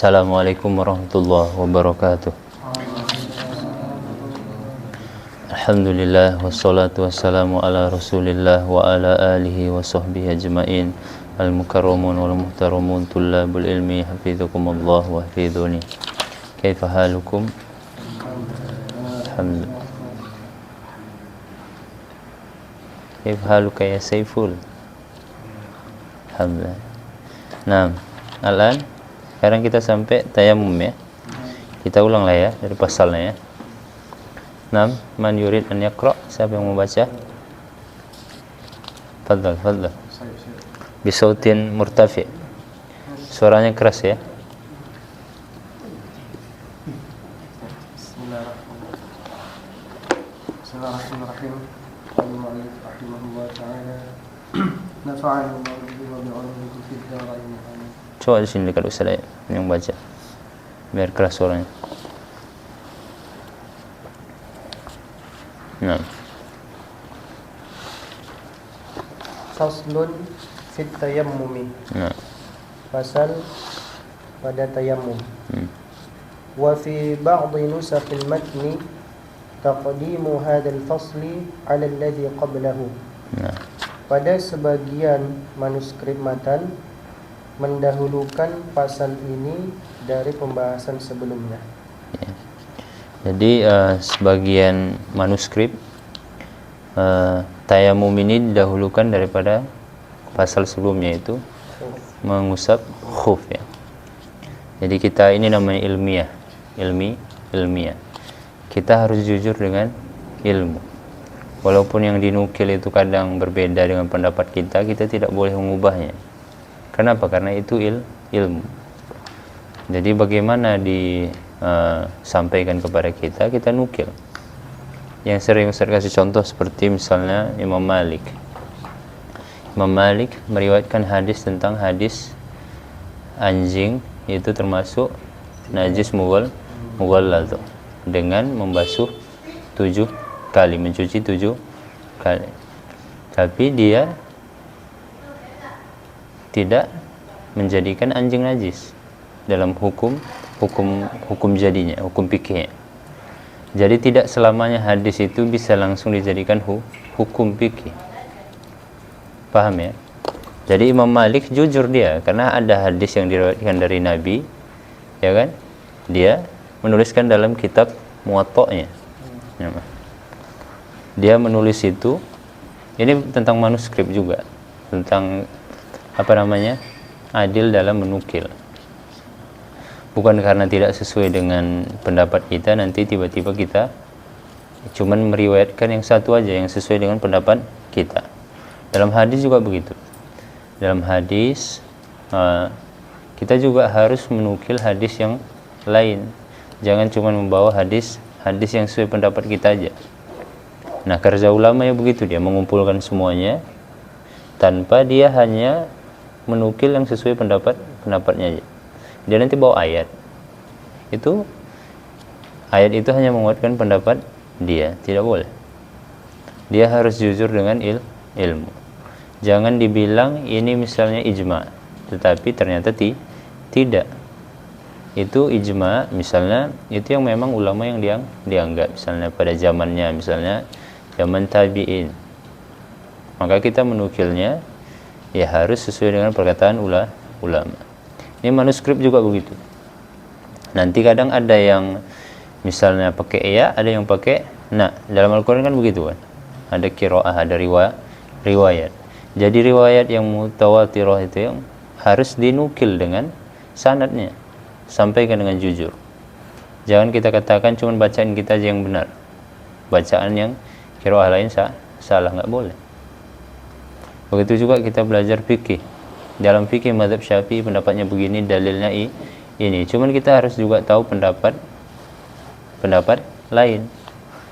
Assalamualaikum warahmatullahi wabarakatuh. Alhamdulillah wassalatu wassalamu ala Rasulillah wa ala alihi wa sahbihi ajmain. Al-mukarramun wal muhtaramun tullabul ilmi hafizakumullah wa hafizuni. Kaifa halukum? Alhamdulillah. Kaifa haluka ya Saiful? Alhamdulillah. Nah, Alan sekarang kita sampai tayamum ya. Kita ulang lah ya dari pasalnya ya. 6. Man yurid an yaqra. Siapa yang mau baca? Fadhal, fadhal. Bisautin murtafi. Suaranya keras ya. Bismillahirrahmanirrahim. Rahimahullah ta'ala. Nafa'ana Allah bihi wa bi'ulumihi fid dharain. Coba di sini dekat Ustaz ya, yang baca. Biar keras suaranya. Nah. Faslun fit tayammumi. Nah. Fasal pada tayammum. Wa fi ba'dhi nusakhil matni taqdimu hadzal fasli 'ala alladhi qablahu. Nah. Pada sebagian manuskrip matan mendahulukan pasal ini dari pembahasan sebelumnya. Ya. Jadi sebagian manuskrip tayamum ini didahulukan daripada pasal sebelumnya, itu mengusap khuf ya. Jadi kita ini namanya ilmiah. Kita harus jujur dengan ilmu. Walaupun yang dinukil itu kadang berbeda dengan pendapat kita tidak boleh mengubahnya. Kenapa? Karena itu ilmu. Jadi bagaimana disampaikan kepada kita nukil. Yang sering Ustaz kasih contoh seperti misalnya Imam Malik. Imam Malik meriwayatkan hadis tentang hadis anjing itu termasuk najis mughallal dengan membasuh 7 kali, mencuci 7 kali. Tapi dia tidak menjadikan anjing najis dalam hukum jadinya, hukum fikihnya. Jadi tidak selamanya hadis itu bisa langsung dijadikan hukum fikih. Paham ya? Jadi Imam Malik jujur dia, karena ada hadis yang diriwayatkan dari Nabi, ya kan? Dia menuliskan dalam kitab Muwatta'nya. Dia menulis itu, ini tentang manuskrip juga, tentang adil dalam menukil. Bukan karena tidak sesuai dengan pendapat kita, nanti tiba-tiba kita cuman meriwayatkan yang satu aja yang sesuai dengan pendapat kita. Dalam hadis juga begitu. Dalam hadis kita juga harus menukil hadis yang lain. Jangan cuma membawa hadis yang sesuai pendapat kita aja. Nah, kerja ulama ya begitu, dia mengumpulkan semuanya tanpa dia hanya menukil yang sesuai pendapatnya aja. Dia nanti bawa ayat. Ayat itu hanya menguatkan pendapat dia, tidak boleh. Dia harus jujur dengan ilmu. Jangan dibilang ini misalnya ijma, tetapi ternyata tidak. Itu ijma misalnya, itu yang memang ulama yang dianggap misalnya pada zamannya, misalnya zaman tabi'in. Maka kita menukilnya ya harus sesuai dengan perkataan ulama. Ini manuskrip juga begitu. Nanti kadang ada yang misalnya pakai ya, ada yang pakai na. Dalam Al-Quran kan begitu kan. Ada qiraah, ada riwayat. Jadi riwayat yang mutawatirah itu yang harus dinukil dengan sanadnya. Sampaikan dengan jujur. Jangan kita katakan cuma bacaan kita aja yang benar. Bacaan yang qiraah lain salah, nggak boleh. Begitu juga kita belajar fikih. Dalam fikih mazhab Syafi'i pendapatnya begini, dalilnya ini. Cuman kita harus juga tahu pendapat lain.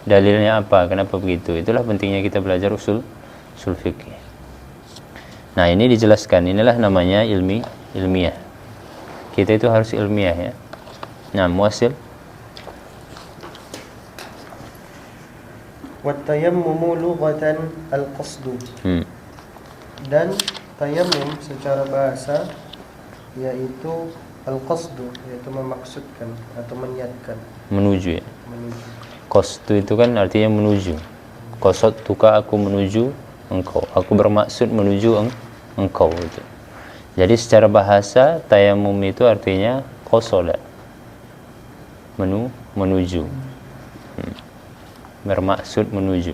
Dalilnya apa? Kenapa begitu? Itulah pentingnya kita belajar usul fikih. Nah, ini dijelaskan. Inilah namanya ilmiah. Kita itu harus ilmiah ya. Nah, muasil. Wa tayammumu lughatan al-qasdu. Dan tayammum secara bahasa yaitu Al-qasdu yaitu memaksudkan atau meniatkan, menuju ya. menuju. Qasdu itu kan artinya menuju. Qasadtuka, aku menuju engkau, aku bermaksud menuju engkau itu. Jadi secara bahasa tayammum itu artinya qasada, menuju, bermaksud menuju.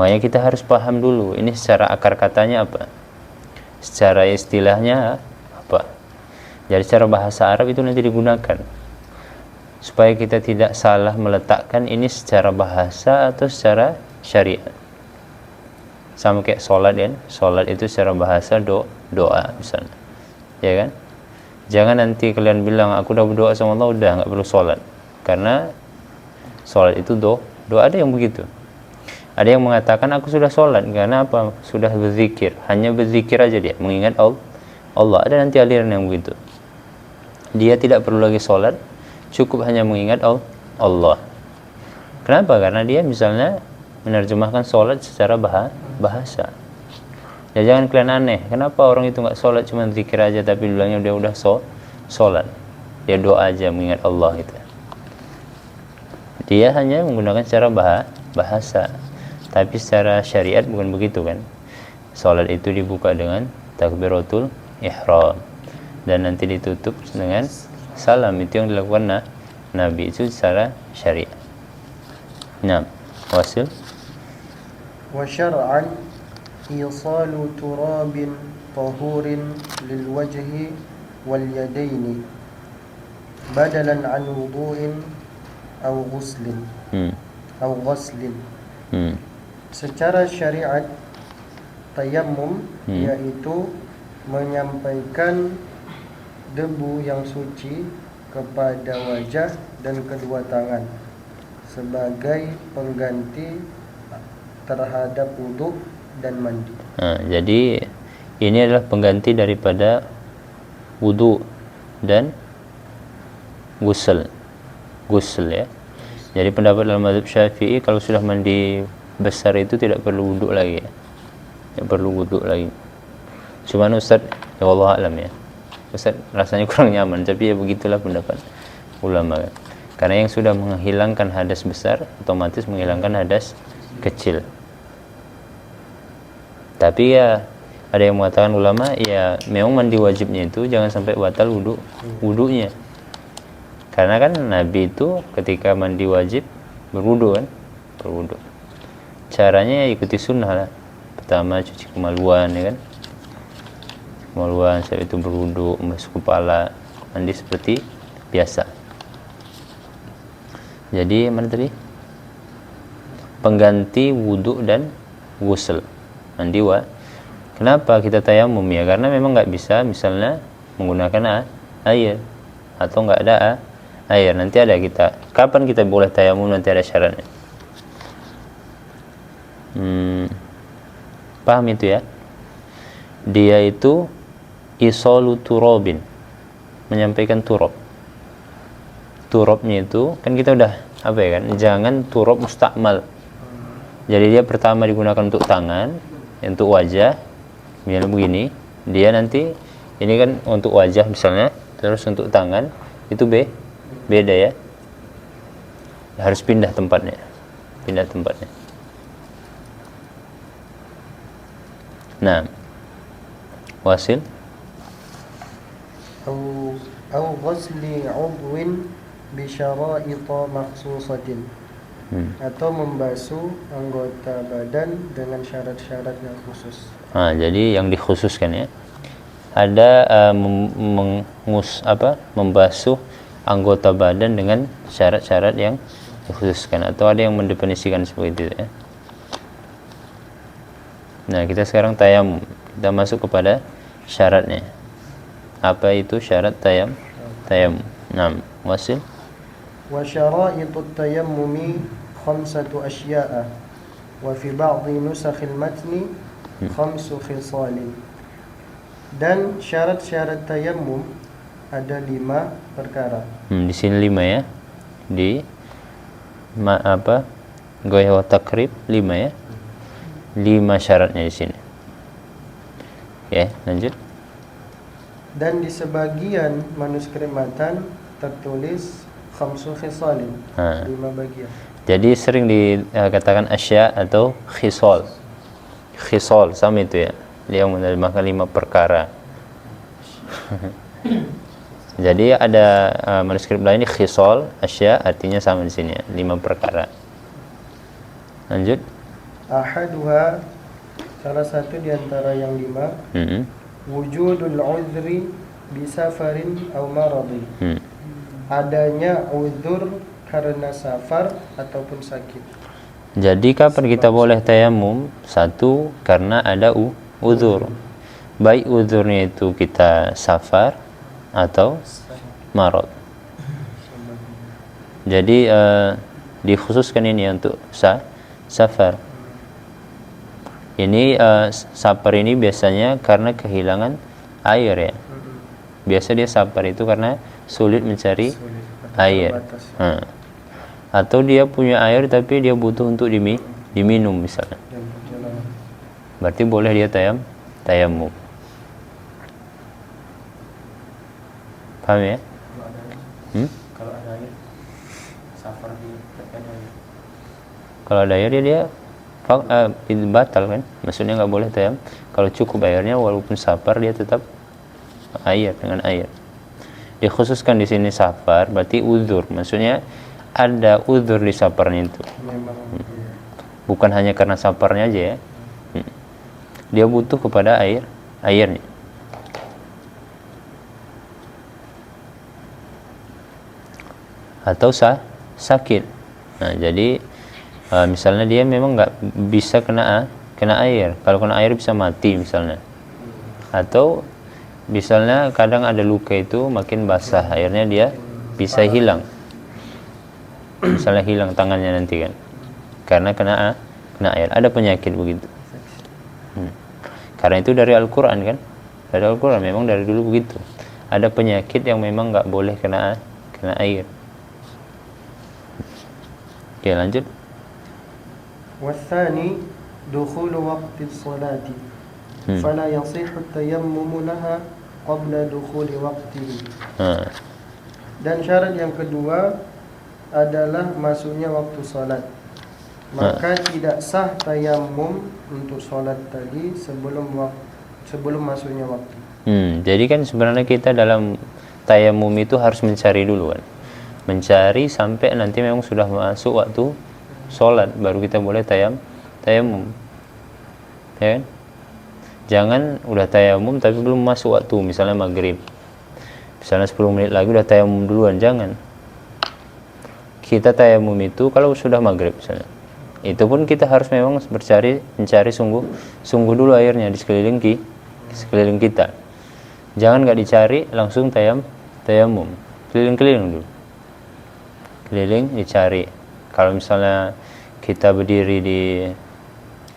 Makanya kita harus paham dulu ini secara akar katanya apa, secara istilahnya apa. Jadi secara bahasa Arab itu nanti digunakan supaya kita tidak salah meletakkan ini secara bahasa atau secara syariat. Sama kayak sholat kan, sholat itu secara bahasa doa misalnya, ya kan? Jangan nanti kalian bilang aku udah berdoa sama Allah udah nggak perlu sholat, karena sholat itu doa. Ada yang begitu. Ada yang mengatakan aku sudah sholat karena apa? Sudah berzikir, hanya berzikir aja dia, mengingat Allah. Ada nanti aliran yang begitu. Dia tidak perlu lagi sholat, cukup hanya mengingat Allah. Kenapa? Karena dia misalnya menerjemahkan sholat secara bahasa. Ya jangan kalian aneh, kenapa orang itu nggak sholat cuma zikir aja tapi bilangnya dia udah sholat. Dia doa aja mengingat Allah gitu. Dia hanya menggunakan secara bahasa. Tapi secara syariat bukan begitu kan. Sholat itu dibuka dengan takbiratul ihram dan nanti ditutup dengan salam. Itu yang dilakukan Nabi itu secara syariat. Nah, wasil. Wa syar'an isalu turabin tahurin lil wajhi wal yadaini badalan an wudu'in aw ghuslin aw ghuslin. Secara syariat tayammum yaitu menyampaikan debu yang suci kepada wajah dan kedua tangan sebagai pengganti terhadap wudhu dan mandi. Jadi ini adalah pengganti daripada wudhu dan gusl ya. Jadi pendapat dalam mazhab Syafi'i kalau sudah mandi besar itu tidak perlu wudhu lagi ya. Tidak perlu wudhu lagi. Cuman Ustaz, ya Allah alam ya, Ustaz rasanya kurang nyaman, tapi ya begitulah pendapat ulama kan. Karena yang sudah menghilangkan hadas besar otomatis menghilangkan hadas kecil. Tapi ya ada yang mengatakan ulama ya memang mandi wajibnya itu jangan sampai batal wudhunya. Karena kan Nabi itu ketika mandi wajib berwudhu kan, berwudhu. Caranya ya ikuti sunnah lah. Pertama cuci kemaluan ya kan, kemaluan, setelah itu berwudhu, membasuh kepala, mandi seperti biasa. Jadi mana tadi? Pengganti wudhu dan ghusl, mandi Kenapa kita tayamum ya? Karena memang nggak bisa misalnya menggunakan air atau nggak ada air. Nanti ada kita. Kapan kita boleh tayamum? Nanti ada syaratnya. Paham itu ya? Dia itu isalu turabin, menyampaikan turab. Turabnya itu kan kita udah apa ya kan? Jangan turab mustakmal. Jadi dia pertama digunakan untuk tangan, untuk wajah. Misalnya begini, dia nanti ini kan untuk wajah misalnya, terus untuk tangan itu beda ya. Harus pindah tempatnya. Nah, wasil. Au ghusli 'udwin bi syara'it makhsusatin. Atau membasuh anggota badan dengan syarat-syarat yang khusus. Jadi yang dikhususkan ya. Ada membasuh anggota badan dengan syarat-syarat yang dikhususkan, atau ada yang mendefinisikan seperti itu ya. Nah, kita sekarang tayamum. Kita masuk kepada syaratnya. Apa itu syarat tayamum? Nah, wasil. Wa syara'itut tayammumi khamsatu asya'a wa fi ba'dhi nusakhil matni khamsu khisalin. Dan syarat-syarat tayammum ada 5 perkara. Di sini 5 ya. Di Goyah wa takrib 5 ya. 5 syaratnya di sini. Ya, lanjut. Dan di sebagian manuskrip matan tertulis khamsu khisalin, 5 bagian. Jadi sering dikatakan asya atau khisal. Khisal sama itu ya. Dia menerjemahkan 5 perkara. Jadi ada manuskrip lain khisal, asya artinya sama di sini ya, 5 perkara. Lanjut. Ahaduha, salah satu di antara yang 5, wujudul uzri bisafarin aw maradi. Adanya uzur karena safar ataupun sakit. Jadi kapan kita boleh tayamum? Satu, karena ada uzur. Baik uzurnya itu kita safar atau marad. Jadi dikhususkan ini untuk safar. Ini safar ini biasanya karena kehilangan air ya. Biasa dia safar itu karena sulit mencari air. Atau dia punya air tapi dia butuh untuk diminum misalnya. Berarti boleh dia tayamum. Paham ya? Kalau ada air, safar di air. Kalau ada air dia batal kan? Maksudnya nggak boleh tayamum. Kalau cukup airnya walaupun safar dia tetap dengan air. Dikhususkan di sini safar berarti uzur. Maksudnya ada uzur di safarnya itu. Bukan hanya karena safarnya aja ya. Dia butuh kepada airnya. Atau sakit. Nah, jadi misalnya dia memang nggak bisa kena air. Kalau kena air bisa mati misalnya. Atau misalnya kadang ada luka itu makin basah, airnya dia bisa hilang. Misalnya hilang tangannya nanti kan. Karena kena air. Ada penyakit begitu. Karena itu dari Al-Quran kan. Dari Al-Quran memang dari dulu begitu. Ada penyakit yang memang nggak boleh kena air. Oke, lanjut. Wathani dukhulu waqti sholati fala yasihhu at-tayammum laha qabla dukhuli waqtihi. Dan syarat yang kedua adalah masuknya waktu salat. Maka tidak sah tayammum untuk salat tadi sebelum masuknya waktu. Jadi kan sebenarnya kita dalam tayammum itu harus mencari dulu kan. Mencari sampai nanti memang sudah masuk waktu sholat baru kita boleh tayamum, ya kan? Jangan udah tayamum tapi belum masuk waktu, misalnya maghrib, misalnya 10 menit lagi udah tayamum duluan, jangan. Kita tayamum itu kalau sudah maghrib misalnya, itu pun kita harus memang mencari sungguh dulu airnya di sekeliling kita. Jangan nggak dicari langsung tayamum, keliling dulu. Keliling dicari. Kalau misalnya kita berdiri di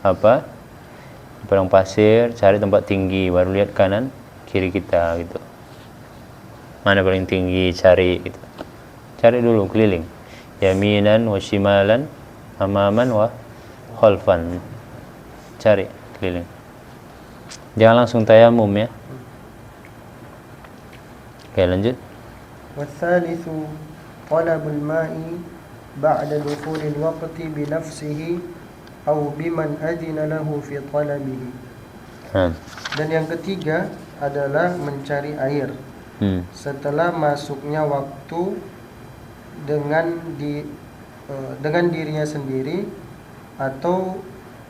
padang pasir, cari tempat tinggi, baru lihat kanan kiri kita gitu. Mana paling tinggi, cari gitu. Cari dulu keliling. Yaminan wa shimalan, amaman wa khalfan. Cari keliling. Jangan langsung tayamum ya. Oke, lanjut. Watsalitsu talabul ma'i ba'da dukhulil waqti bi nafsihi aw biman adina lahu fi talabihi. Dan yang ketiga adalah mencari air setelah masuknya waktu dengan dirinya sendiri atau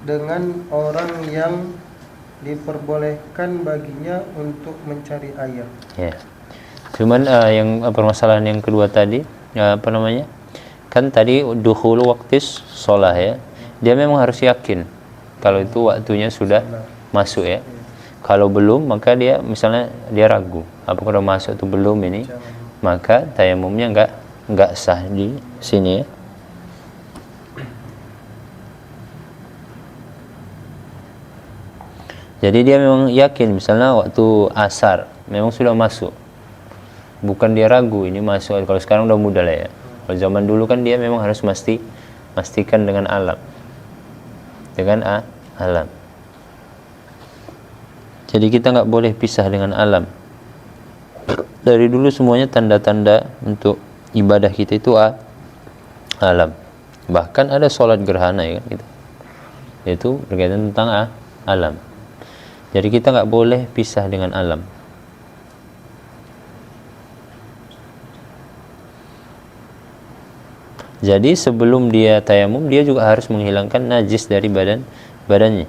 dengan orang yang diperbolehkan baginya untuk mencari air. Ya. Cuman yang permasalahan yang kedua tadi kan tadi dukhulu waqtis sholah ya, dia memang harus yakin kalau itu waktunya sudah masuk ya. Kalau belum maka dia misalnya dia ragu apakah sudah masuk atau belum ini, maka tayamumnya enggak sah di sini ya. Jadi dia memang yakin misalnya waktu asar memang sudah masuk, bukan dia ragu ini masuk. Kalau sekarang udah mudah lah ya. Kalau zaman dulu kan dia memang harus pastikan dengan alam, alam. Jadi kita nggak boleh pisah dengan alam. Dari dulu semuanya tanda-tanda untuk ibadah kita itu alam. Bahkan ada sholat gerhana ya kan gitu. Itu berkaitan tentang alam. Jadi kita nggak boleh pisah dengan alam. Jadi sebelum dia tayamum, dia juga harus menghilangkan najis dari badannya.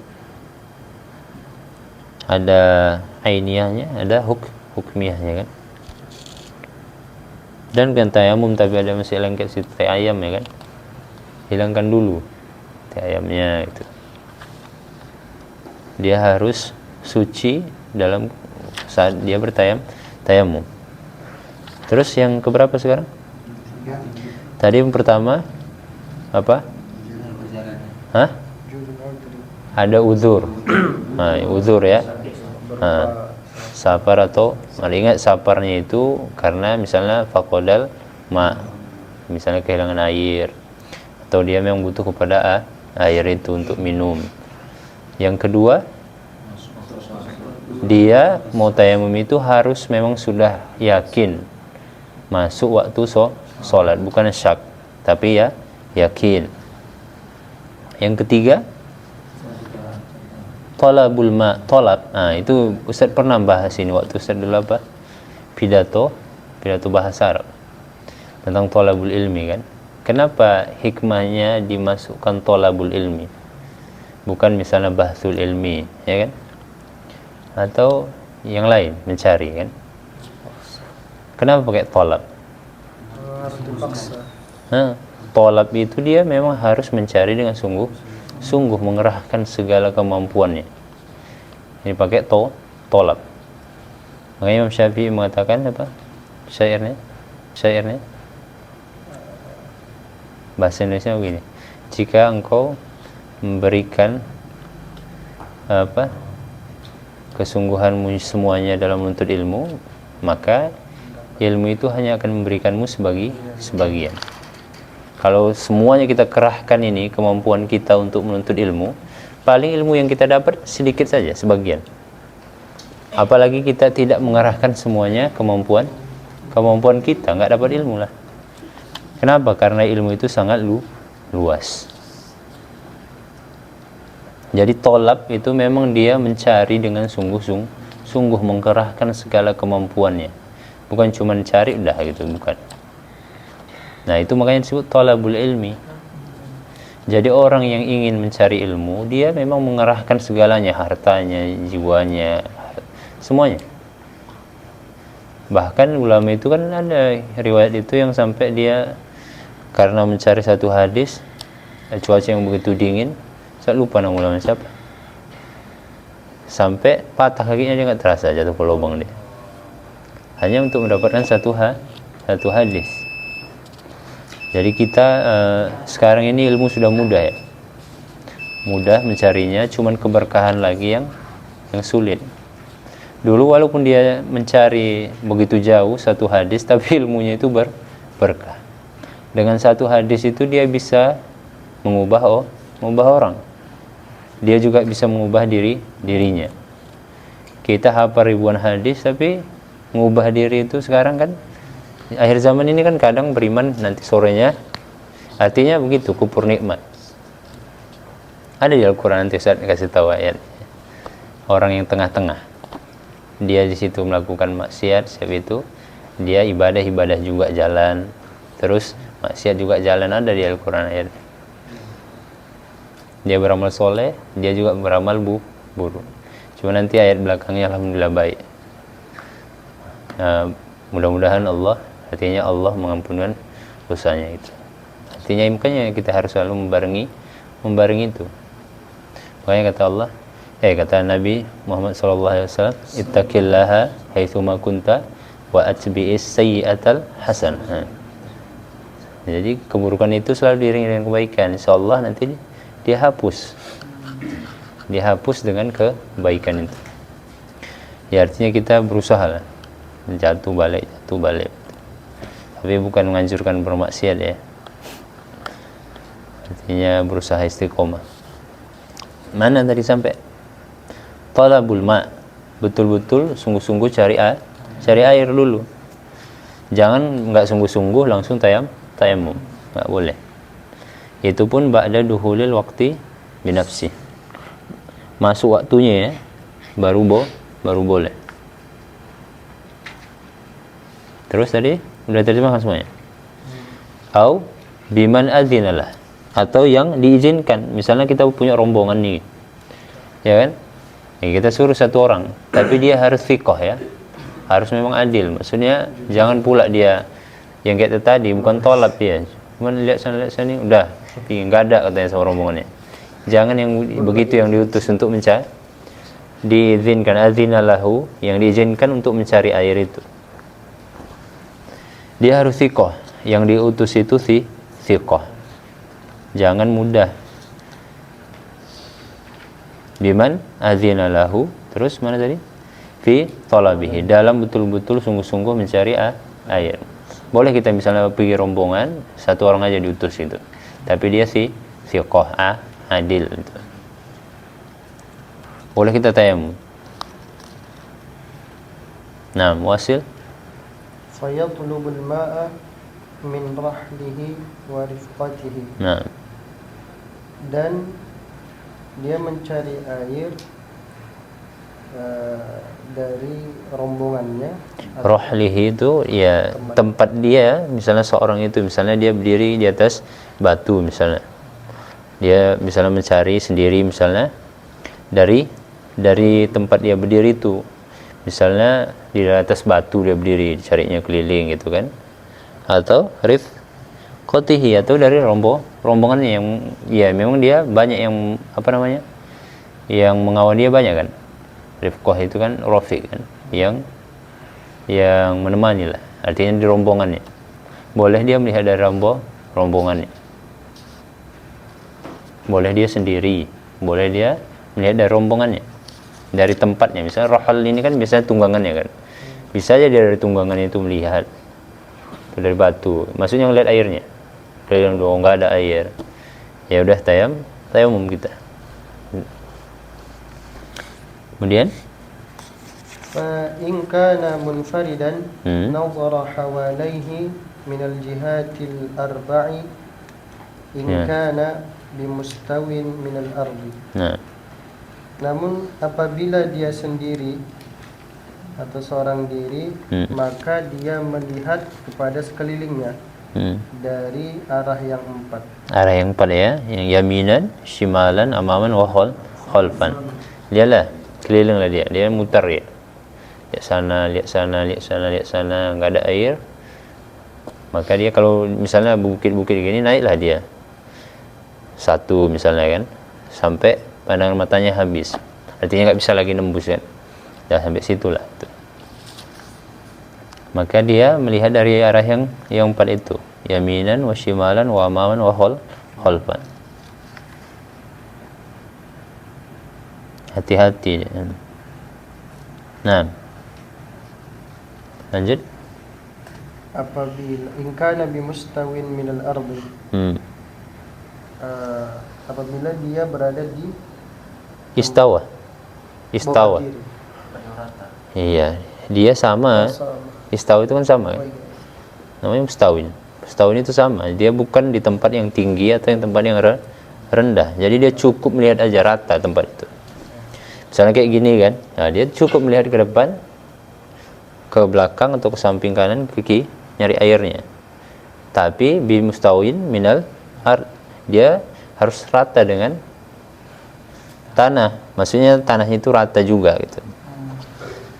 Ada ainiyahnya, ada hukmiyahnya kan. Dan kan tayamum tapi ada masih lengket situ teh ayam ya kan. Hilangkan dulu teh ayamnya itu. Dia harus suci dalam saat dia tayamum. Terus yang keberapa sekarang? Tadi yang pertama apa? Hah? Ada uzur. Nah, uzur ya. Nah, safar atau ingat safarnya itu karena misalnya faqadal misalnya kehilangan air atau dia memang butuh kepada air itu untuk minum. Yang kedua, dia mau tayamum itu harus memang sudah yakin masuk waktu sholat, bukan syak, tapi ya yakin. Yang ketiga, tolabul tolab. Nah, itu Ustaz pernah bahas ini waktu Ustaz dulu apa? Pidato bahasa Arab tentang tolabul ilmi kan. Kenapa hikmahnya dimasukkan tolabul ilmi? Bukan misalnya bahsul ilmi, ya kan? Atau yang lain, mencari kan? Kenapa pakai tolab? Harus dipaksa. Tolab itu dia memang harus mencari dengan sungguh mengerahkan segala kemampuannya. Ini pakai tolab. Makanya Imam Syafi'i mengatakan apa? Syairnya bahasa Indonesia begini. Jika engkau memberikan kesungguhanmu semuanya dalam menuntut ilmu, maka ilmu itu hanya akan memberikanmu sebagian. Kalau semuanya kita kerahkan ini kemampuan kita untuk menuntut ilmu, paling ilmu yang kita dapat sedikit saja, sebagian. Apalagi kita tidak mengarahkan semuanya kemampuan kita, nggak dapat ilmu lah. Kenapa? Karena ilmu itu sangat luas. Jadi tolab itu memang dia mencari dengan sungguh mengkerahkan segala kemampuannya. Bukan cuma cari udah gitu, bukan. Nah, itu makanya disebut tolabul ilmi. Jadi orang yang ingin mencari ilmu, dia memang mengerahkan segalanya, hartanya, jiwanya, semuanya. Bahkan ulama itu kan ada riwayat itu yang sampai dia karena mencari satu hadis, cuaca yang begitu dingin, saya lupa nama ulama siapa, sampai patah kakinya dia nggak terasa jatuh ke lubang dia, hanya untuk mendapatkan satu hadis. Jadi kita sekarang ini ilmu sudah mudah ya, mudah mencarinya, cuman keberkahan lagi yang sulit. Dulu walaupun dia mencari begitu jauh satu hadis, tapi ilmunya itu berkah. Dengan satu hadis itu dia bisa mengubah orang. Dia juga bisa mengubah dirinya. Kita hafal ribuan hadis, tapi mengubah diri itu sekarang kan akhir zaman ini kan kadang beriman nanti sorenya, artinya begitu, kufur nikmat. Ada di Al-Quran nanti saya kasih tahu ayat. Orang yang tengah-tengah, dia di situ melakukan maksiat, siap itu dia ibadah juga jalan, terus maksiat juga jalan, ada di Al-Quran ayat. Dia beramal soleh, dia juga beramal buruk. Cuma nanti ayat belakangnya alhamdulillah baik. Nah, mudah-mudahan artinya Allah mengampunkan dosanya itu. Artinya makanya kita harus selalu membarengi itu. Makanya kata Nabi Muhammad SAW, ittaqillaha haitsuma kunta wa atbi'is sayyi'atal hasan. Jadi keburukan itu selalu diiringi dengan kebaikan. Insyaallah nanti dia hapus dengan kebaikan itu. Ya artinya kita berusaha lah, jatuh balik. Tapi bukan menganjurkan bermaksiat ya. Artinya berusaha istiqomah. Mana tadi sampai? Talabul ma. Betul-betul sungguh-sungguh cari air dulu. Jangan nggak sungguh-sungguh langsung tayamum, nggak boleh. Itu pun ba'da duhulil waqti binafsi. Masuk waktunya ya, baru boleh. Terus tadi udah terjemahkan semuanya. Au biman adzinalah, atau yang diizinkan. Misalnya kita punya rombongan nih, ya kan? Ya, kita suruh satu orang, tapi dia harus fiqh ya, harus memang adil. Maksudnya jangan pula dia yang kayak tadi, bukan tolak dia, cuman lihat sana udah nggak ada katanya sama rombongannya. Jangan yang begitu, yang diutus untuk mencari, diizinkan, adzinalahu, yang diizinkan untuk mencari air itu. Dia harus thiqah, yang diutus itu thiqah. Jangan mudah. Biman adzinalahu, terus mana tadi? Fi talabihi, dalam betul-betul sungguh-sungguh mencari air. Boleh kita misalnya pergi rombongan, satu orang aja diutus itu, tapi dia thiqah, adil itu. Boleh kita tayamum. Nah, muasil fayatlubul ma'a min rahlihi wa rifqatihi. Nah, dan dia mencari air dari rombongannya. rohlihi itu ya tempat dia. Misalnya seorang itu, misalnya dia berdiri di atas batu, misalnya dia misalnya mencari sendiri, misalnya dari tempat dia berdiri itu, misalnya di atas batu dia berdiri, carinya keliling gitu kan, atau rifqatihi, atau dari rombongannya yang ya memang dia banyak yang yang mengawal dia banyak kan. Rifqah itu kan rafiq kan, yang menemani lah, artinya di rombongannya. Boleh dia melihat dari rombongannya, boleh dia sendiri, boleh dia melihat dari rombongannya, dari tempatnya. Misalnya rohal ini kan biasanya tunggangannya kan, bisa aja dia dari tunggangan itu melihat dari batu, maksudnya ngelihat airnya. Kalau nggak ada air, ya udah tayamum kita. Kemudian fa in kana munfaridan nazara hawalaihi min al-jihatil arba'i in kana bimustawin min al-ardi. Namun apabila dia sendiri atau seorang diri, maka dia melihat kepada sekelilingnya dari arah yang empat. Arah yang empat ya, yang yaminan, shimalan, amaman, wa khalfan. Dialah kelilinglah dia mutar dia. Lihat sana, lihat sana, lihat sana, lihat sana, enggak ada air. Maka dia kalau misalnya bukit-bukit gini, naiklah dia. Satu misalnya kan, sampai pandangan matanya habis. Artinya enggak bisa lagi nembus kan. Dah sampai situlah. Maka dia melihat dari arah yang empat itu, yaminan wa shimalan wa amaman wa khalfan. Hati-hati. Nah, lanjut. Apabila in kana bimustawin min al-ardi, apabila dia berada di istawa. Iya, dia sama. Istawa itu kan sama kan? Namanya mustawin. Mustawin itu sama, dia bukan di tempat yang tinggi atau yang tempat yang rendah. Jadi dia cukup melihat aja rata tempat itu. Misalnya kayak gini kan, nah dia cukup melihat ke depan, ke belakang atau ke samping kanan, ke kiri, nyari airnya. Tapi bimustawin minal ard, dia harus rata dengan tanah. Maksudnya tanahnya itu rata juga gitu.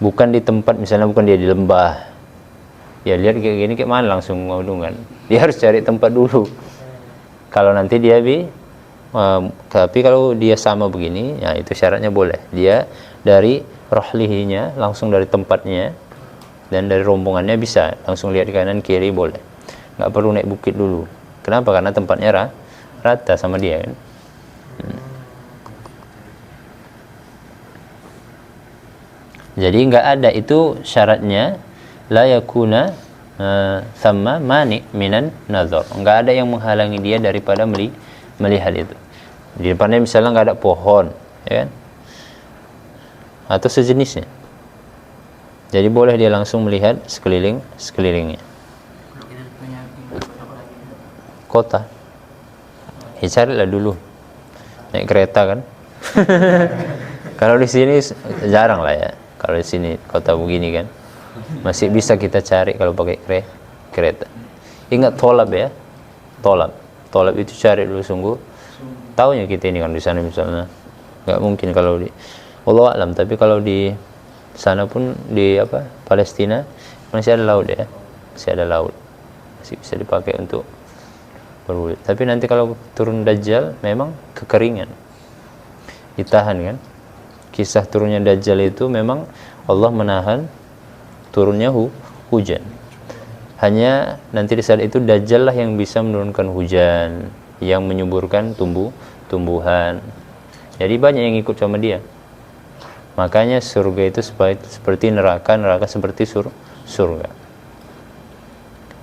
Bukan di tempat, misalnya bukan dia di lembah. Ya lihat kayak gini kayak mana langsung ngudungan. Dia harus cari tempat dulu. Kalau nanti dia tapi kalau dia sama begini, ya itu syaratnya boleh. Dia dari rohlihinya, langsung dari tempatnya, dan dari rombongannya bisa langsung lihat kanan kiri boleh. Nggak perlu naik bukit dulu. Kenapa? Karena tempatnya rata sama dia kan. Jadi nggak ada itu syaratnya, la yakuna thamma mani minan nazar. Nggak ada yang menghalangi dia daripada melihat itu. Di depannya misalnya nggak ada pohon, ya kan? Atau sejenisnya. Jadi boleh dia langsung melihat sekelilingnya. kota, ya carilah dulu naik kereta kan. Kalau di sini jarang lah ya. Kalau di sini kota begini kan, masih bisa kita cari kalau pakai kereta. Ingat tolab ya, tolab itu cari dulu sungguh. Tahunya kita ini kan di sana misalnya, nggak mungkin kalau di Wallahu alam. Tapi kalau di sana pun di Palestina masih ada laut ya, masih ada laut, masih bisa dipakai untuk berwudu. Tapi nanti kalau turun Dajjal memang kekeringan, ditahan kan. Kisah turunnya Dajjal itu memang Allah menahan turunnya hujan. Hanya nanti di saat itu Dajjal lah yang bisa menurunkan hujan, yang menyuburkan tumbuhan. Jadi banyak yang ikut sama dia. Makanya surga itu seperti neraka, neraka seperti surga.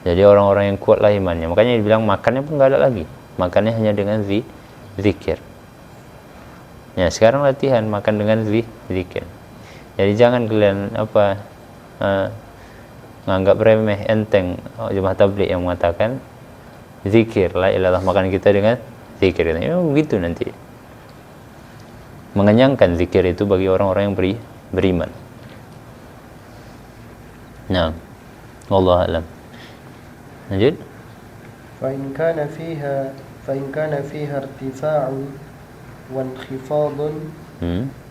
Jadi orang-orang yang kuatlah imannya. Makanya dibilang makannya pun nggak ada lagi. Makannya hanya dengan zikir. Ya, sekarang latihan makan dengan zikir. Jadi jangan kalian nganggap remeh enteng jemaah tabligh yang mengatakan zikir la ilaha makan kita dengan zikir. Ya, begitu nanti. Mengenyangkan zikir itu bagi orang-orang yang beriman. Nah, wallahu a'lam. Lanjut. فإن كان فيها ارتفاع وانخفاض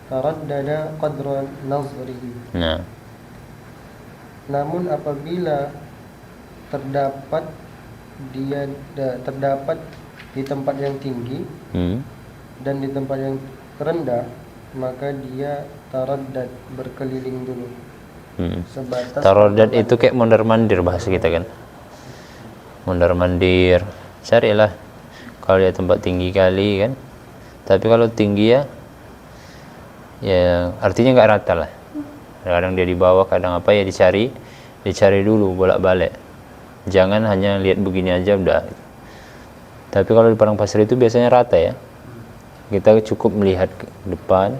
تردد قدر نظره. Nah. Namun apabila terdapat di tempat yang tinggi dan di tempat yang rendah, maka dia taraddad, berkeliling dulu. Sebatas Taraddad itu kayak mondar-mandir bahasa kita kan. Mondar-mandir, carilah kalau dia tempat tinggi kali kan. Tapi kalau tinggi ya artinya nggak rata lah. Kadang dia di bawah, kadang apa ya dicari dulu bolak-balik. Jangan hanya lihat begini aja udah. Tapi kalau di padang pasir itu biasanya rata ya. Kita cukup melihat ke depan.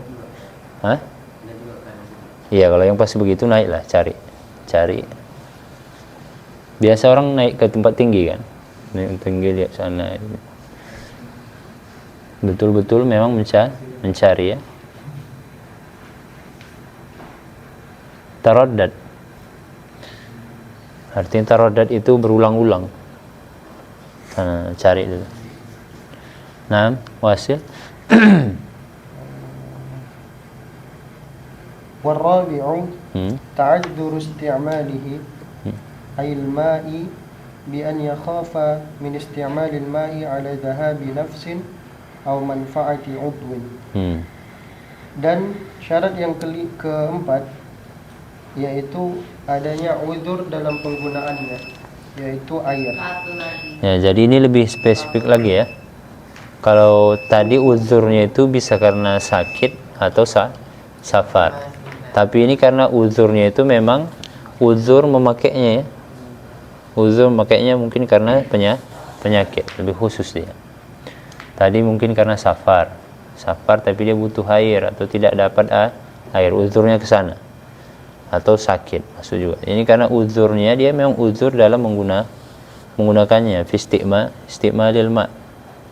Iya, kalau yang pasti begitu naiklah, cari. Biasa orang naik ke tempat tinggi kan, naik tinggi lihat sana. Betul-betul memang mencari ya. Taraddad. Artinya taraddad itu berulang-ulang. Cari dulu. Nah, wasil. والرابع تعذر استعماله أي الماء بأن يخاف من استعمال الماء على ذهاب نفس أو منفعة عضو. Dan syarat yang keempat yaitu adanya uzur dalam penggunaannya, yaitu air. Ya, jadi ini lebih spesifik lagi ya. Kalau tadi uzurnya itu bisa karena sakit atau safar. Tapi ini karena uzurnya itu memang uzur memakainya ya. Uzur memakainya mungkin karena penyakit, lebih khusus dia. Tadi mungkin karena safar tapi dia butuh air atau tidak dapat air, uzurnya ke sana. Atau sakit masuk juga. Ini karena uzurnya dia memang uzur dalam menggunakannya, fi isti'malil ma.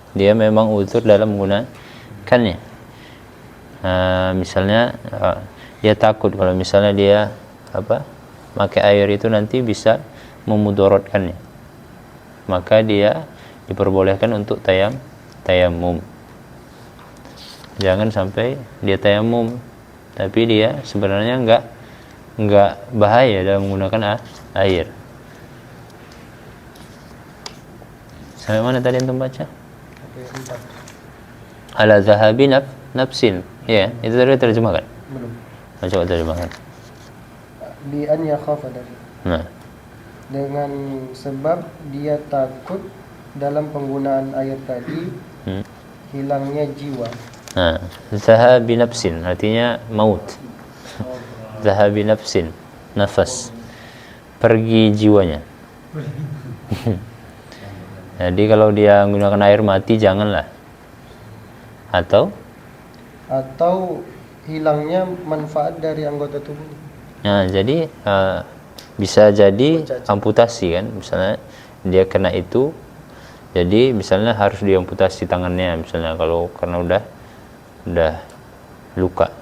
Dia memang uzur dalam menggunakannya. Misalnya dia takut kalau misalnya dia pakai air itu nanti bisa memudorotkannya, maka dia diperbolehkan untuk tayamum. Jangan sampai dia tayamum tapi dia sebenarnya enggak bahaya dalam menggunakan air. Sampai mana tadi yang baca? Ala zahabi nafsin. Ya, itu tadi terjemahkan. Belum. Coba terjemahkan. Bi an yakhafa tadi. Nah. Dengan sebab dia takut dalam penggunaan air tadi hilangnya jiwa. Nah, zahabi nafsin artinya maut. Zahabi nafsin, nafas. Pergi jiwanya. Jadi kalau dia menggunakan air mati janganlah. Atau hilangnya manfaat dari anggota tubuh. Nah, jadi bisa jadi amputasi kan, misalnya dia kena itu Jadi misalnya harus diamputasi tangannya misalnya kalau karena udah luka,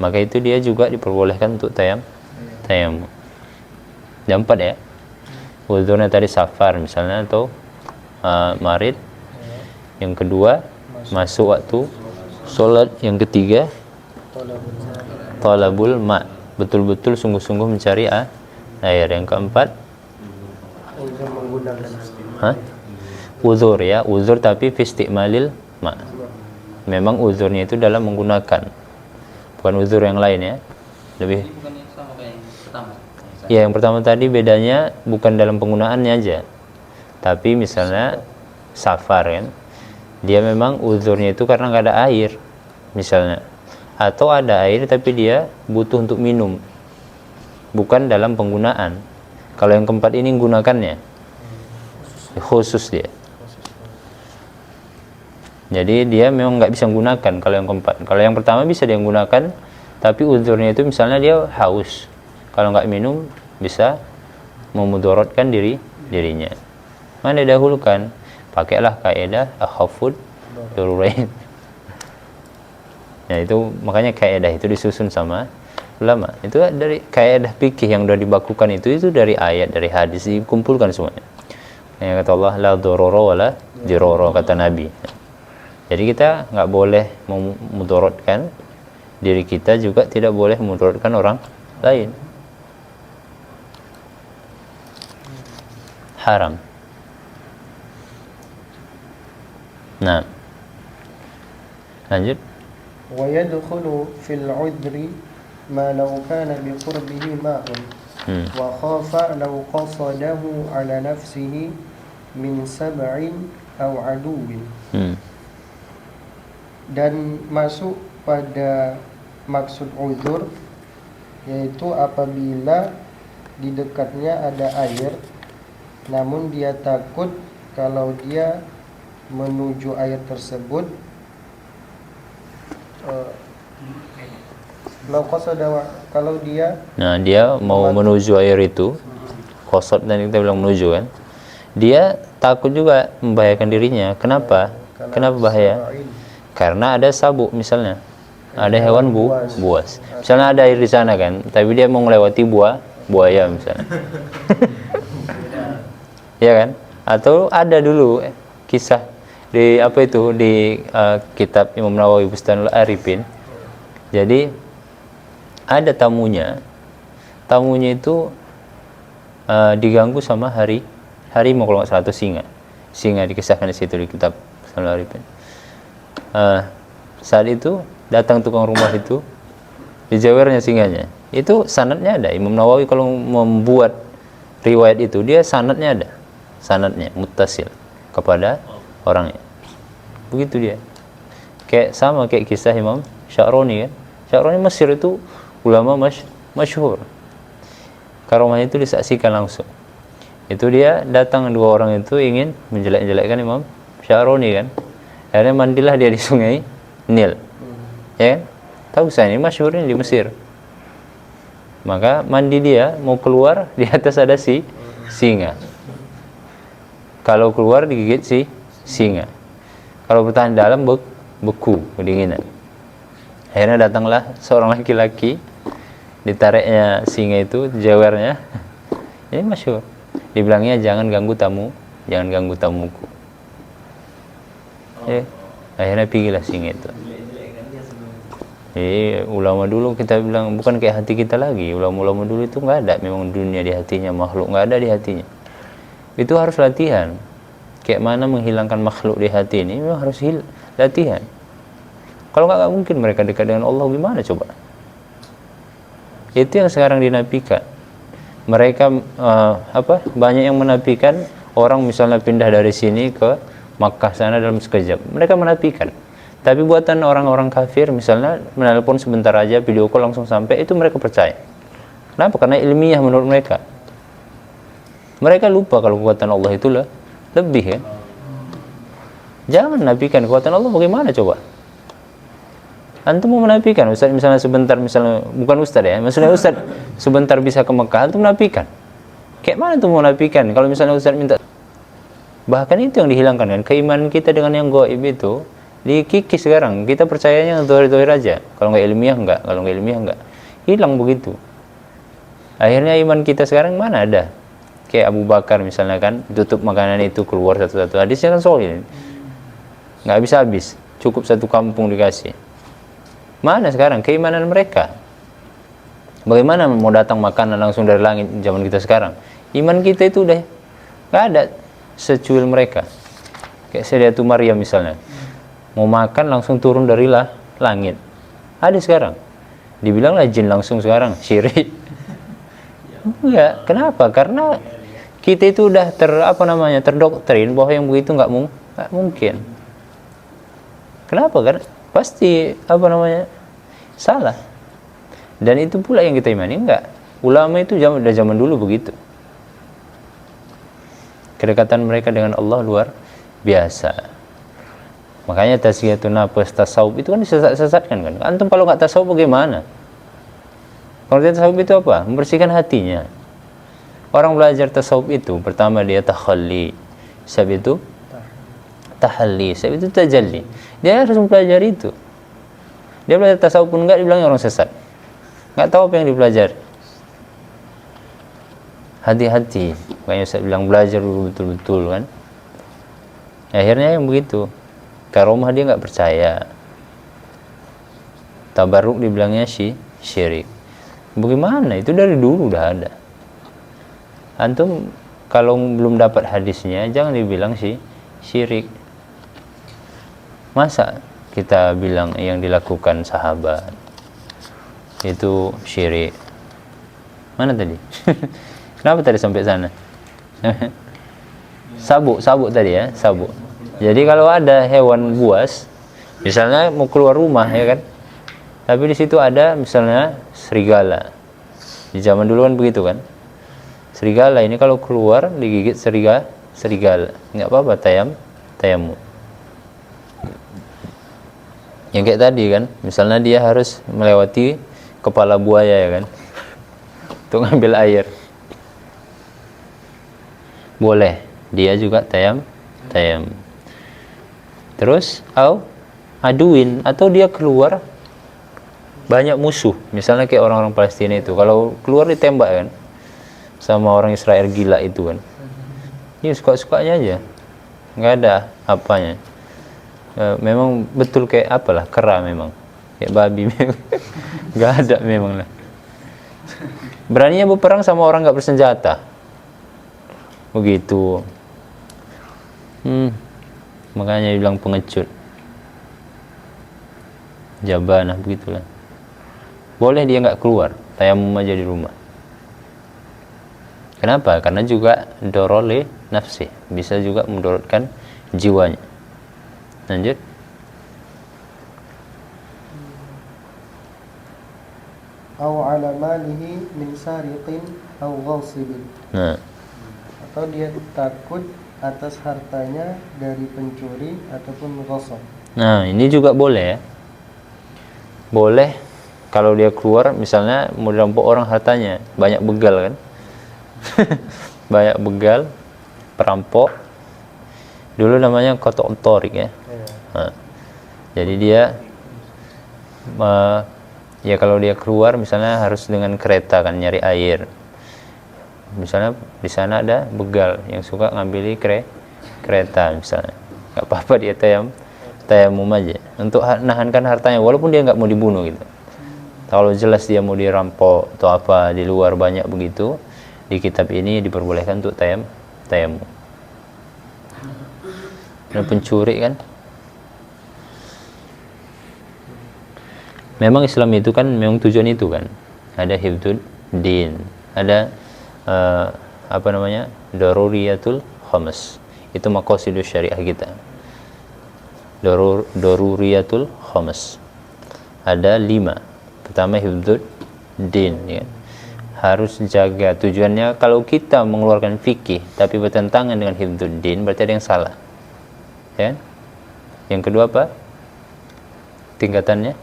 maka itu dia juga diperbolehkan untuk tayamum. Yang 4 ya, uzurnya tadi safar misalnya atau marid. Yang kedua masuk waktu sholat. Yang ketiga talabul ma, betul-betul sungguh-sungguh mencari air. Yang keempat Uzur menggunakan uzur ya, uzur tapi fi isti'malil ma. Memang uzurnya itu dalam menggunakan, bukan uzur yang lain ya. Lebih Bukannya sama kayak yang pertama? ya, yang pertama tadi bedanya bukan dalam penggunaannya aja, tapi misalnya safar kan, dia memang uzurnya itu karena nggak ada air misalnya, atau ada air tapi dia butuh untuk minum, bukan dalam penggunaan. Kalau yang keempat ini menggunakannya khusus dia, jadi dia memang nggak bisa menggunakan kalau yang keempat. Kalau yang pertama bisa dia menggunakan, tapi uzurnya itu misalnya dia haus, kalau nggak minum bisa memudorotkan dirinya. Mana dahulukan? Pakailah kaidah akhafud darurain. Nah itu makanya kaidah itu disusun sama ulama. Itu dari kaidah fikih yang sudah dibakukan itu dari ayat, dari hadis, dikumpulkan semuanya. Yang kata Allah la dororo wala diroro, kata Nabi. Jadi kita nggak boleh memudorotkan diri kita, juga tidak boleh memudorotkan orang lain. Haram. Nah, lanjut. wa yadkhulu fil udri ma law kana bi qurbihi ma'un wa khafa law qasadahu ala nafsihi min sab'in aw aduwin. Dan masuk pada maksud uzur, yaitu apabila di dekatnya ada air, namun dia takut kalau dia menuju air tersebut kalau dia mau menuju air itu, qasad dan kita bilang menuju kan, dia takut juga membahayakan dirinya. Kenapa bahaya? Karena ada sabuk misalnya, ada hewan buas. Misalnya ada air di sana kan, tapi dia mau melewati buaya misalnya. Ya kan? Atau ada dulu kisah di kitab Imam Nawawi Bustanul Arifin. Jadi ada tamunya itu diganggu sama harimau kalau nggak salah, atau singa dikisahkan di situ di kitab Bustanul Arifin. Saat itu datang tukang rumah itu, dijewernya singanya. Itu sanadnya ada. Imam Nawawi kalau membuat riwayat itu, dia sanadnya muttasil kepada orangnya. Begitu dia. Sama kayak kisah Imam Sya'roni kan. Sya'roni Mesir itu ulama masyhur. Karomahnya itu disaksikan langsung. Itu dia datang, dua orang itu ingin menjelek-jelekkan Imam Sya'roni kan. Akhirnya mandilah dia di sungai Nil. Ya kan? Tahu saya ini masyhur ini di Mesir. Maka mandi dia, mau keluar, di atas ada singa. Kalau keluar digigit singa. Kalau bertahan dalam beku, kedinginan. Akhirnya datanglah seorang laki-laki, ditariknya singa itu, jewernya. Ini masyhur. Dibilangnya jangan ganggu tamuku. Akhirnya pergilah singa itu. Ulama dulu kita bilang bukan kayak hati kita lagi. Ulama dulu itu nggak ada memang dunia di hatinya, makhluk nggak ada di hatinya. Itu harus latihan. Kayak mana menghilangkan makhluk di hati ini memang harus latihan. Kalau nggak mungkin mereka dekat dengan Allah, gimana coba? Itu yang sekarang dinafikan. Mereka banyak yang menafikan orang misalnya pindah dari sini ke Makkah sana dalam sekejap. Mereka menafikan. Tapi buatan orang-orang kafir misalnya menelpon sebentar aja, video call langsung sampai, itu mereka percaya. Kenapa? Karena ilmiah menurut mereka. Mereka lupa kalau kekuatan Allah itu lebih kan. Jangan nafikan kekuatan Allah, bagaimana coba? Antum mau menafikan Ustaz misalnya sebentar, misalnya bukan Ustaz ya, maksudnya Ustaz sebentar bisa ke Mekah, antum menafikan. Kayak mana antum mau menafikan kalau misalnya Ustaz minta Bahkan itu yang dihilangkan kan, keimanan kita dengan yang gaib itu dikikis sekarang. Kita percayanya zahir-zahir aja. Kalau nggak ilmiah enggak, kalau nggak ilmiah enggak. Hilang begitu. Akhirnya iman kita sekarang mana ada? Kayak Abu Bakar misalnya kan, tutup makanan itu keluar satu-satu. Hadisnya kan soal nggak habis-habis, cukup satu kampung dikasih. Mana sekarang keimanan mereka? Bagaimana mau datang makanan langsung dari langit zaman kita sekarang? Iman kita itu udah nggak ada secuil mereka. Kayak Sayyidatul Maryam misalnya, mau makan langsung turun dari langit. Ada sekarang. Dibilanglah jin langsung sekarang, syirik. Enggak, kenapa? Karena kita itu udah terdoktrin bahwa yang begitu nggak mungkin. Kenapa? Kan pasti salah. Dan itu pula yang kita imani. Enggak, ulama itu zaman dulu begitu. Kedekatan mereka dengan Allah luar biasa. Makanya tazkiyatun nafs, tasawuf itu kan disesat-sesatkan kan. Antum kalau nggak tasawuf bagaimana? Kalau dia tasawuf itu apa? Membersihkan hatinya. Orang belajar tasawuf itu pertama dia takhalli, sebab itu tahalli, sebab itu tajalli. Dia harus mempelajari itu. Dia belajar tasawuf pun enggak, dibilang orang sesat. Enggak tahu apa yang dipelajari. Hati-hati. Makanya saya bilang belajar dulu betul-betul kan. Akhirnya yang begitu. Karomah dia enggak percaya. Tabarruk dibilangnya syirik. Bagaimana? Itu dari dulu udah ada. Antum kalau belum dapat hadisnya jangan dibilang syirik. Masa kita bilang yang dilakukan sahabat itu syirik? Mana tadi? Kenapa tadi sampai sana? Sabuk tadi ya, sabuk. Jadi kalau ada hewan buas, misalnya mau keluar rumah ya kan, tapi di situ ada misalnya serigala. Di zaman dulu kan begitu kan. Serigala ini kalau keluar digigit serigala, nggak apa-apa, tayamum. Yang kayak tadi kan, misalnya dia harus melewati kepala buaya ya kan, untuk ngambil air, boleh, dia juga tayam. Terus, aduin, atau dia keluar banyak musuh, misalnya kayak orang-orang Palestina itu, kalau keluar ditembak kan, sama orang Israel gila itu kan, ini suka-sukanya aja, nggak ada apanya. Memang betul kayak apalah, kera memang, kayak babi memang. Nggak ada memang lah. Beraninya berperang sama orang nggak bersenjata, begitu. Makanya dibilang pengecut, jabanah begitulah. Boleh dia nggak keluar, tayamum aja di rumah. Kenapa? Karena juga dorole nafsi, bisa juga mendorotkan jiwanya. Lanjut. Au ala malihi min sariqin au ghasibin. Nah, Atau dia takut atas hartanya dari pencuri ataupun ghasab. nah ini juga boleh ya. Boleh kalau dia keluar misalnya mau dirampok orang hartanya, banyak begal kan. Banyak begal, perampok. Dulu namanya kotok torik ya. Nah, jadi dia ya kalau dia keluar misalnya harus dengan kereta kan, nyari air. Misalnya di sana ada begal yang suka ngambil kereta misalnya, nggak apa-apa, dia tayamum aja untuk nahankan hartanya, walaupun dia nggak mau dibunuh gitu. Kalau jelas dia mau dirampok atau apa di luar banyak begitu, di kitab ini diperbolehkan untuk tayamum. Dan pencuri kan, memang Islam itu kan memang tujuan itu kan, ada hifdzud din, ada daruriyatul khams, itu maqasidus syariah kita. Daruriyatul khams ada 5. Pertama hifdzud din ya. Harus jaga, tujuannya kalau kita mengeluarkan fikih tapi bertentangan dengan hifdzud din berarti ada yang salah ya. Yang kedua apa tingkatannya?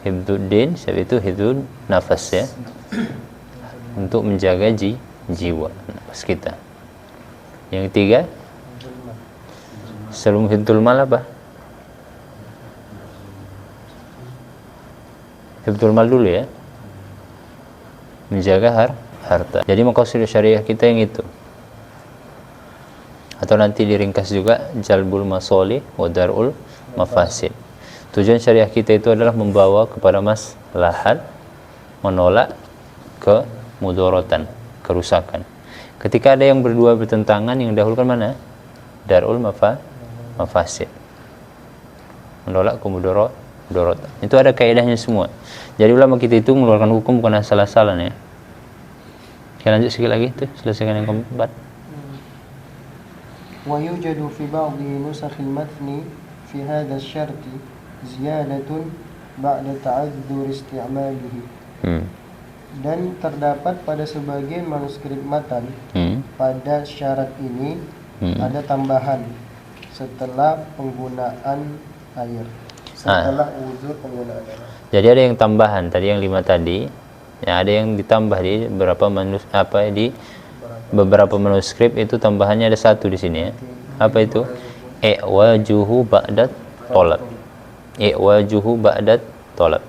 Hifdzud din, sebab itu hifdzud nafas ya, untuk menjaga jiwa nafas kita. Yang ketiga, sebelum hibdul mal apa? Hibdul mal dulu ya, menjaga harta. Jadi maqasid syariah kita yang itu. Atau nanti diringkas juga jalbul masolih wa darul mafasid. Tujuan syariah kita itu adalah membawa kepada maslahat, menolak ke mudorotan, kerusakan. Ketika ada yang berdua bertentangan, yang dahulukan mana? Darul mafasid, menolak ke mudorotan. Itu ada kaidahnya semua. Jadi ulama kita itu mengeluarkan hukum bukan asal-asalan ya. Kita lanjut sedikit lagi tuh, selesaikan yang keempat. ويوجد في بعض نسخ المتن في هذا الشرط زيادة بعد تعذر استعماله. Dan terdapat pada sebagian manuskrip matan pada syarat ini ada tambahan setelah penggunaan air, setelah uzur penggunaan air. Jadi ada yang tambahan tadi yang 5 tadi, ya ada yang ditambah di beberapa manuskrip itu tambahannya ada 1 di sini ya. Apa itu? Iwajuhu ba'dat tolab. Iwajuhu ba'dat tolab.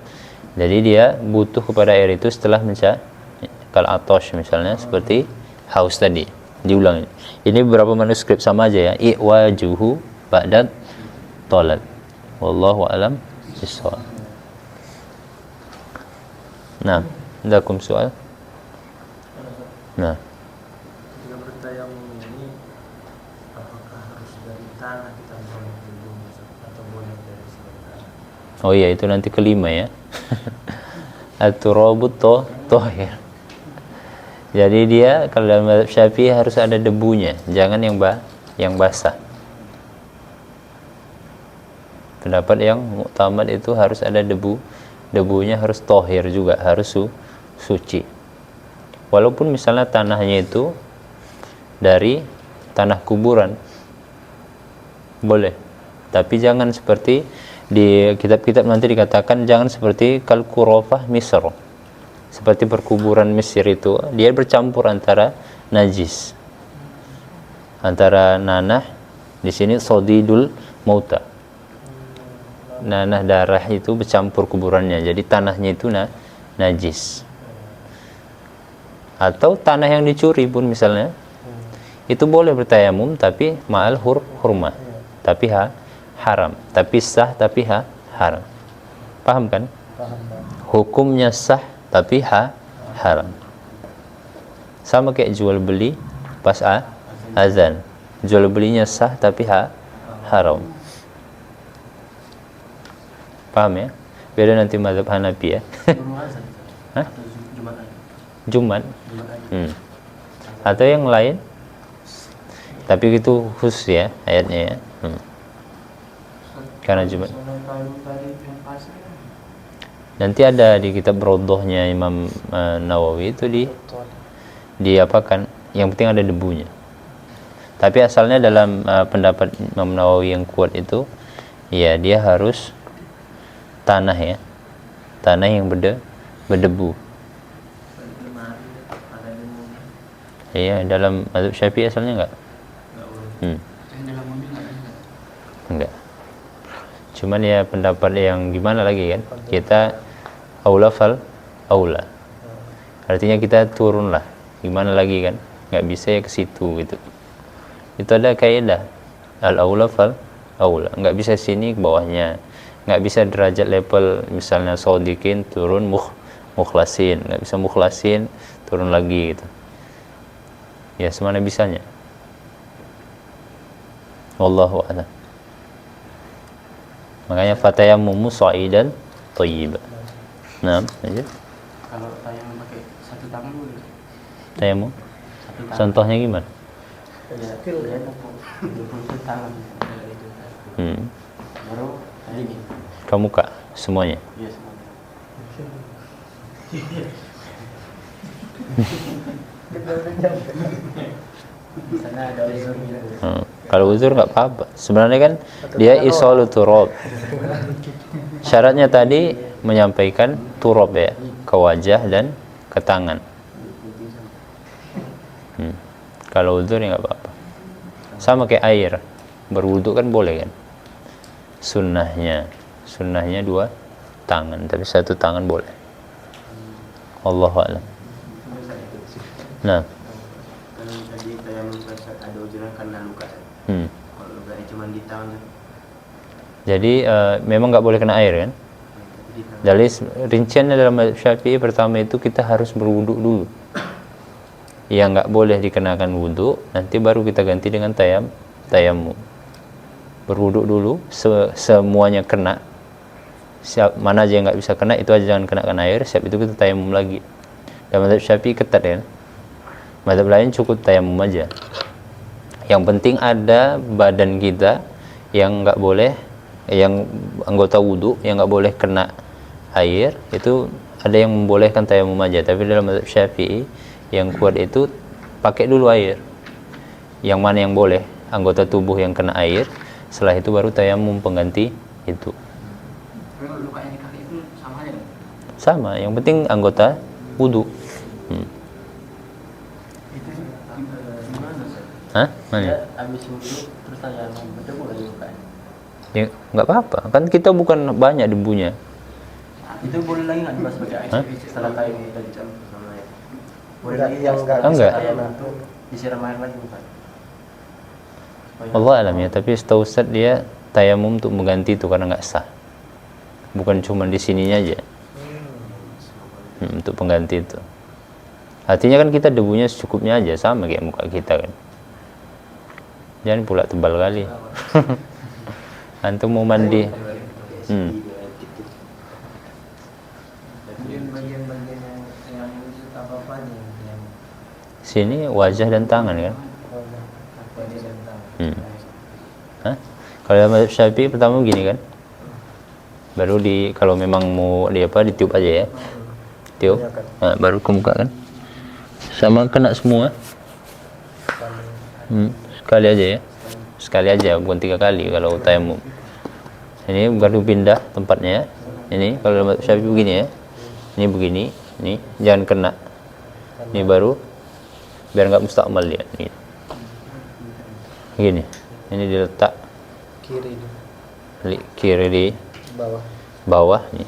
Jadi dia butuh kepada air itu setelah kal atosh misalnya, seperti haus tadi. Diulang. Ini beberapa manuskrip sama aja ya. Iwajuhu ba'dat tolab. Wallahu alam bissawab. Nah, lakum soal. Nah, ketika bertayamum ini, apakah harus dari tanah kita boleh dulu atau boleh dari sebentar? oh iya itu nanti kelima ya. At-turabut tohir. Jadi dia kalau dalam mazhab Syafi'i harus ada debunya, jangan yang basah. Pendapat yang muktamad itu harus ada debunya harus tohir juga, harus suci. Walaupun misalnya tanahnya itu dari tanah kuburan, boleh. Tapi jangan seperti di kitab-kitab nanti dikatakan jangan seperti kal-kurofah Misr. Seperti perkuburan Mesir itu, dia bercampur antara najis, antara nanah, di sini sodidul mauta. Nanah darah itu bercampur kuburannya, jadi tanahnya itu najis. Atau tanah yang dicuri pun misalnya, itu boleh bertayamum tapi ma'al hurmah, tapi haram, tapi sah tapi haram. Paham kan? Paham. Hukumnya sah tapi haram. Sama kayak jual beli pas azan. Jual belinya sah tapi haram. Paham ya? Beda nanti mazhab Hanafi ya. Hah? Jumat. Atau yang lain. Tapi itu khusus ya ayatnya ya. Karena Jumat. Nanti ada di kitab Rawdahnya Imam Nawawi itu diapakan? Yang penting ada debunya. Tapi asalnya dalam pendapat Imam Nawawi yang kuat itu, ya dia harus tanah ya, tanah yang berdebu. Iya, dalam mazhab Syafi'i asalnya enggak? Enggak. Cuman ya pendapat yang gimana lagi kan? Kita aula fal aula. Artinya kita turunlah. Gimana lagi kan? Enggak bisa ya ke situ gitu. Itu ada kaidah al aula fal aula. Enggak bisa sini ke bawahnya. Nggak bisa derajat level misalnya sodikin turun mukhlasin, nggak bisa mukhlasin turun lagi gitu ya, semana bisanya. Wallahu a'lam. Makanya fatayammumu sha'idan thayyiban. Nah, aja. Kalau tayamum pakai satu tangan boleh? Tayamum Satu tangan. contohnya gimana? Ya, dia tepuk tangan. Baru ini. Ke muka semuanya. Iya semuanya. Sana ada uzurnya. Kalau uzur nggak apa-apa. Sebenarnya kan dia isolul turab. Syaratnya tadi menyampaikan turab ya, ke wajah dan ke tangan. Kalau uzur ya nggak apa-apa. Sama kayak air. Berwudu kan boleh kan? Sunnahnya 2 tangan, tapi 1 tangan boleh. Allahu a'lam. Nah, Kalau tadi tayamum ada ujuran karena luka. Kalau luka cuma di tangan. jadi memang nggak boleh kena air kan? Jadi rinciannya dalam mazhab Syafi'i pertama itu kita harus berwudu dulu. Yang nggak boleh dikenakan wudu, nanti baru kita ganti dengan tayamum. Berwudu dulu, semuanya kena. Mana aja yang nggak bisa kena, itu aja jangan kenakan air. Siap itu kita tayamum lagi. Dan mazhab Syafi'i ketat kan? Mazhab lain cukup tayamum aja. Yang penting ada badan kita yang nggak boleh, yang anggota wudu yang nggak boleh kena air, itu ada yang membolehkan tayamum aja. Tapi dalam mazhab Syafi'i yang kuat itu pakai dulu air. Yang mana yang boleh, anggota tubuh yang kena air, setelah itu baru tayamum pengganti itu. Kalau lukanya di kaki itu sama aja kan? Sama, yang penting anggota wudu. Itu gimana sih? Hah? Mana? Dia habis wudu terus tayamum, betul boleh lukanya? Ya, nggak apa-apa, kan kita bukan banyak debunya. Itu boleh lagi nggak dibahas pakai air? Hah? Setelah tayamum tadi sama air. Boleh Enggak, lagi yang setelah nggak bisa tayamum itu disiram air lagi bukan? Allah alam ya, tapi setahu Ustaz dia tayamum untuk mengganti itu karena nggak sah. Bukan cuma di sininya aja. Untuk pengganti itu. Artinya kan kita debunya secukupnya aja, sama kayak muka kita kan. Jangan pula tebal kali. Antum mau mandi. Bagian-bagian yang apa yang Sini wajah dan tangan kan. wajah dan tangan. Hah? Kalau dalam mazhab Syafi'i pertama begini kan. Baru kalau memang mau ditiup aja ya. Tiup. Nah, baru ke muka kan. Sama kena semua. Sekali aja ya. Sekali aja, bukan 3 kali kalau tayamum. Ini baru pindah tempatnya ya. Ini kalau dalam mazhab Syafi'i begini ya. Ini begini, ini jangan kena. Ini baru biar nggak mustakmal dia. Ini. Begini. Ini diletak kiri di bawah nih.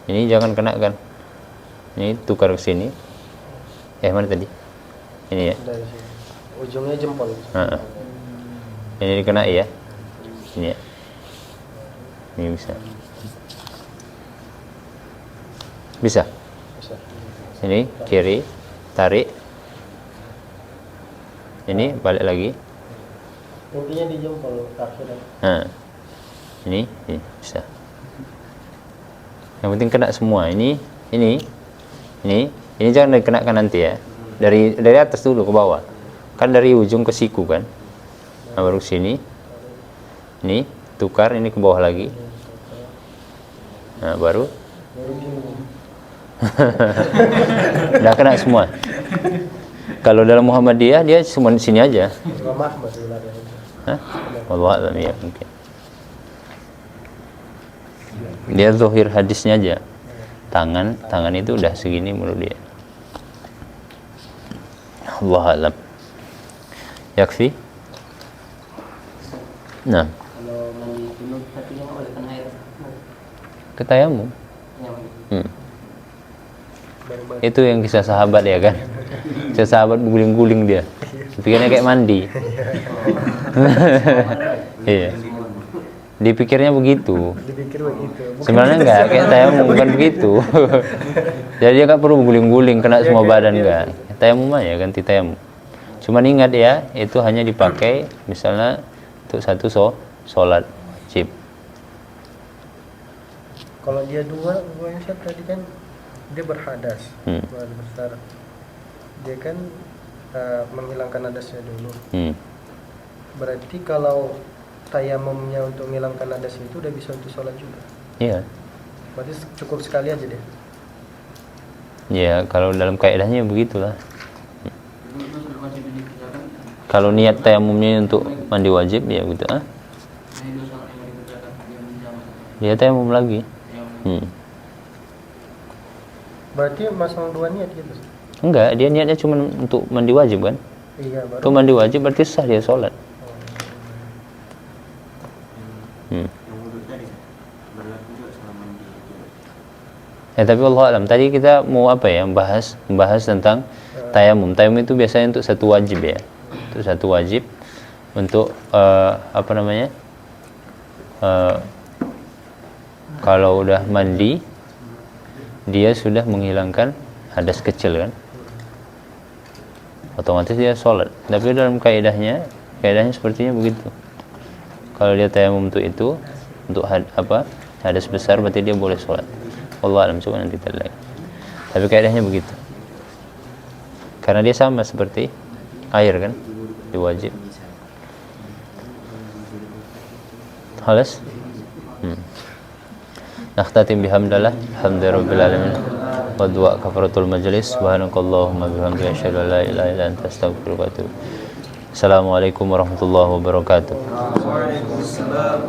Ini jangan kena kan. Ini tukar ke sini. Mana tadi? Ini ya. Dari sini. Ujungnya jempol. Ini dikena ya. Ini ya. Ini bisa. Bisa. Ini kiri, tarik. Ini balik lagi. Intinya di jempol kaki dan Ini bisa. Yang penting kena semua. Ini jangan dikenakan nanti ya. Dari atas dulu ke bawah. Kan dari ujung ke siku kan. Nah, baru sini. Ini tukar, ini ke bawah lagi. Nah, baru udah kena semua. Kalau dalam Muhammadiyah dia cuma di sini aja. Hah? Wallahu a'lam ya, mungkin. Dia zahir hadisnya aja. Tangan itu udah segini menurut dia. Wallahu a'lam. Yakfi? Nah, Kalau mandi junub tapi yang boleh kena air. ketayamum. Yang Itu yang kisah sahabat ya kan. Kisah sahabat guling-guling dia. Pikirnya kayak mandi. Iya. Dipikirnya begitu. dipikir begitu. Sebenarnya enggak, kayak tayamum bukan begitu. Jadi dia enggak perlu guling-guling kena semua badan enggak. Tayamum aja, ganti tayamum. Cuman ingat ya, itu hanya dipakai misalnya untuk satu sholat wajib. Kalau dia dua yang siap tadi kan dia berhadas, besar. Dia kan menghilangkan hadasnya dulu. Berarti kalau tayamumnya untuk menghilangkan hadas itu udah bisa untuk sholat juga. Iya. Berarti cukup sekali aja deh. Ya, kalau dalam kaidahnya begitulah. Kalau niat tayamumnya untuk mandi wajib ya gitu dia tayamum lagi. Berarti masang dua niat gitu. Enggak, dia niatnya cuma untuk mandi wajib kan. Iya, baru. Itu mandi wajib berarti sah dia sholat. Yang wudhu tadi berlaku juga sama mandi. Ya tapi Allah alam, tadi kita mau apa ya, membahas tentang tayamum. Tayamum itu biasanya untuk satu wajib ya, untuk satu wajib, untuk apa namanya, kalau udah mandi dia sudah menghilangkan hadas kecil kan, otomatis dia sholat. Tapi dalam kaidahnya sepertinya begitu. Kalau dia tayamum untuk itu, untuk hadas besar, berarti dia boleh sholat. Allah alam, coba nanti kita lihat. Tapi kaidahnya begitu. Karena dia sama seperti air kan, diwajib. Halas? Nakhtatim bihamdallah, alhamdulillahirabbil alamin. Wa du'a kafaratul majlis. Subhanakallahumma bihamdika asyhadu an la ilaha illa anta astaghfiruka wa atubu. Assalamualaikum warahmatullahi wabarakatuh. Waalaikumsalam.